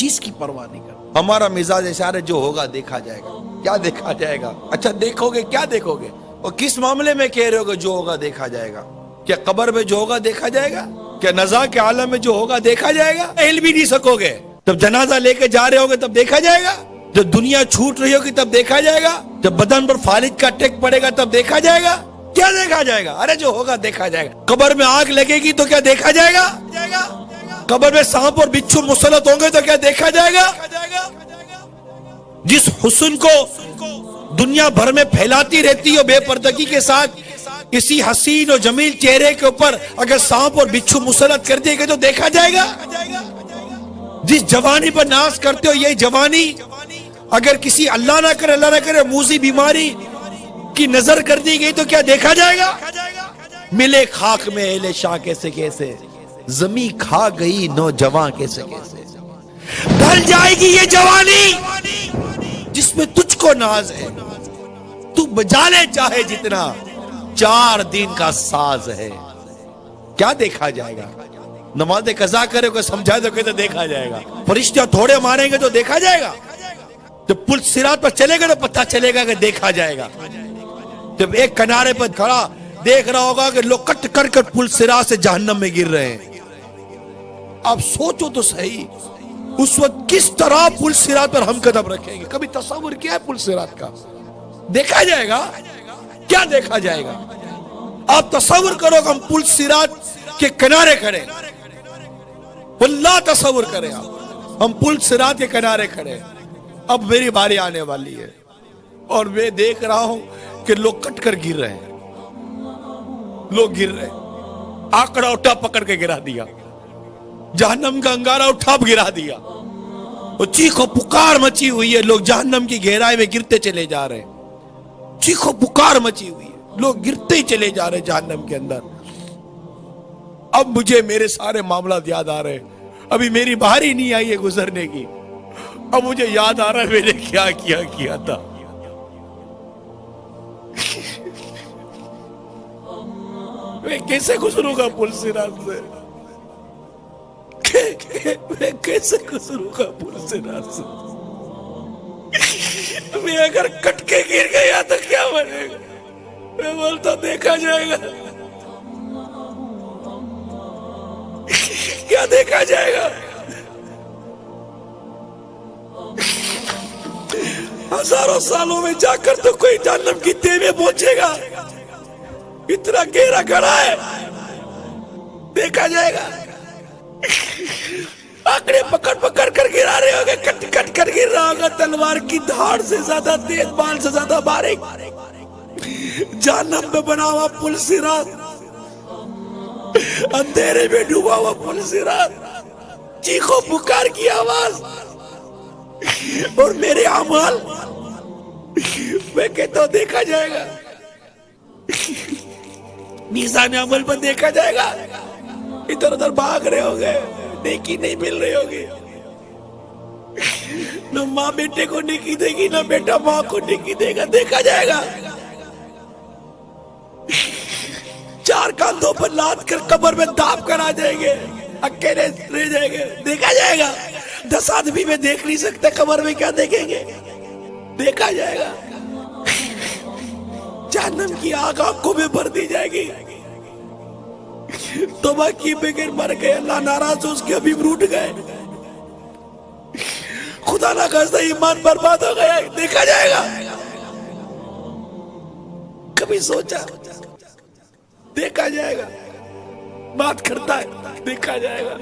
چیز کی پرواہ نہیں کرتا. ہمارا مزاج اشارے جو ہوگا دیکھا جائے گا. کیا دیکھا جائے گا؟ اچھا دیکھو گے، کیا دیکھو گے؟ اور کس معاملے میں کہہ رہے ہو کہ جو ہوگا دیکھا جائے گا؟ کیا قبر میں جو ہوگا دیکھا جائے گا؟ کیا نزا کے عالم میں جو ہوگا دیکھا جائے گا؟ ہل بھی نہیں سکو گے. جب جنازہ لے کے جا رہے ہوگے تب دیکھا جائے گا؟ جب دنیا چھوٹ رہی ہوگی تب دیکھا جائے گا؟ جب بدن پر فالج کا ٹیک پڑے گا تب دیکھا جائے گا؟ کیا دیکھا جائے گا؟ ارے جو ہوگا دیکھا جائے گا. قبر میں آگ لگے گی تو کیا دیکھا جائے گا؟ قبر میں سانپ اور بچھو مسلط ہوں گے تو کیا دیکھا جائے گا؟ جس حسن کو دنیا بھر میں پھیلاتی رہتی ہو بے پردگی کے ساتھ، کسی حسین و جمیل چہرے کے اوپر اگر سانپ اور بچھو مسلط کر دیے گے تو دیکھا جائے گا؟ جس جوانی پر ناز کرتے ہو یہی جوانی اگر کسی اللہ نہ کرے موذی بیماری کی نظر کر دی گئی تو کیا دیکھا جائے گا؟ ملے خاک میں اہل شاہ کیسے کیسے، زمین کھا گئی نوجوان کیسے کیسے. ڈھل جائے گی یہ جوانی جس میں تجھ کو ناز ہے، تو بجا لے چاہے جتنا، 4 دن کا ساز ہے. کیا دیکھا جائے گا؟ نماز قضا کرے کوئی سمجھائے تو کہتے دیکھا جائے گا. فرشتے تھوڑے ماریں گے تو دیکھا جائے گا. جب پل صراط پر چلے گا تو پتہ چلے گا کہ دیکھا جائے گا. جب ایک کنارے پر کھڑا دیکھ رہا ہوگا کہ لوگ کٹ کر کر پل صراط سے جہنم میں گر رہے ہیں. آپ سوچو تو صحیح اس وقت کس طرح پل صراط پر ہم قدم رکھیں گے. کبھی تصور کیا ہے پل صراط کا؟ دیکھا جائے گا؟ کیا دیکھا جائے گا؟ آپ تصور کرو کہ ہم پل صراط کے کنارے کھڑے، واللہ تصور کریں آپ ہم پل صراط کے کنارے کھڑے. اب میری باری آنے والی ہے اور میں دیکھ رہا ہوں کہ لوگ کٹ کر گر رہے ہیں. لوگ گر رہے ہیں. آکڑا اٹھا پکڑ کے گرا دیا، جہنم کا انگارہ اٹھا گرا دیا. وہ چیخو پکار مچی ہوئی ہے، لوگ جہنم کی گہرائی میں گرتے چلے جا رہے ہیں. چیخو پکار مچی ہوئی ہے، لوگ گرتے ہی چلے جا رہے ہیں جہنم کے اندر. اب مجھے میرے سارے معاملات یاد آ رہے ہیں. ابھی میری باری نہیں آئی ہے گزرنے کی. اب مجھے یاد آ رہا ہے میں نے کیا کیا تھا. میں کیسے گزروں گا پل صراط سے؟ میں کیسے گزروں گا پل صراط سے؟ میں اگر کٹ کے گر گیا تو کیا بنے گا؟ میں بولتا دیکھا جائے گا. کیا دیکھا جائے گا؟ ہزاروں سالوں میں جا کر تو کوئی جہنم کی تہ میں پہنچے گا. اتنا گہرا گڑھا ہے، دیکھا جائے گا. آنکڑے پکڑ کر گرا رہے ہوگے، کٹ کر گر رہا ہوگا. تلوار کی دھاڑ سے زیادہ تیز، بال سے زیادہ باریک جہنم پہ بنا ہوا پل صراط، اندھیرے میں ڈوبا ہوا پل صراط. چیخو پکار کی آواز اور میرے اعمال. میں کہتا ہوں دیکھا جائے گا. میزان عمل پر دیکھا جائے گا. ادھر ادھر بھاگ رہے ہوگے، نیکی نہیں مل رہی ہوگی. نہ ماں بیٹے کو نیکی دے گی، نہ بیٹا ماں کو نیکی دے گا. دیکھا جائے گا. 4 کاندھوں پر لاد کر قبر میں داب کر آ جائیں گے، اکیلے رہ جائیں گے. دیکھا جائے گا. 10 آدمی میں دیکھ نہیں سکتے، قبر میں کیا دیکھیں گے؟ دیکھا جائے گا. جہنم کی آگ آنکھوں میں بھر دی جائے گی. توبہ کی بغیر مر گئے، اللہ ناراض ہو اس کے حبیب روٹ گئے، خدا نہ خواستہ ایمان برباد ہو گیا. دیکھا جائے گا. کبھی سوچا؟ دیکھا جائے گا. بات کرتا ہے دیکھا جائے گا.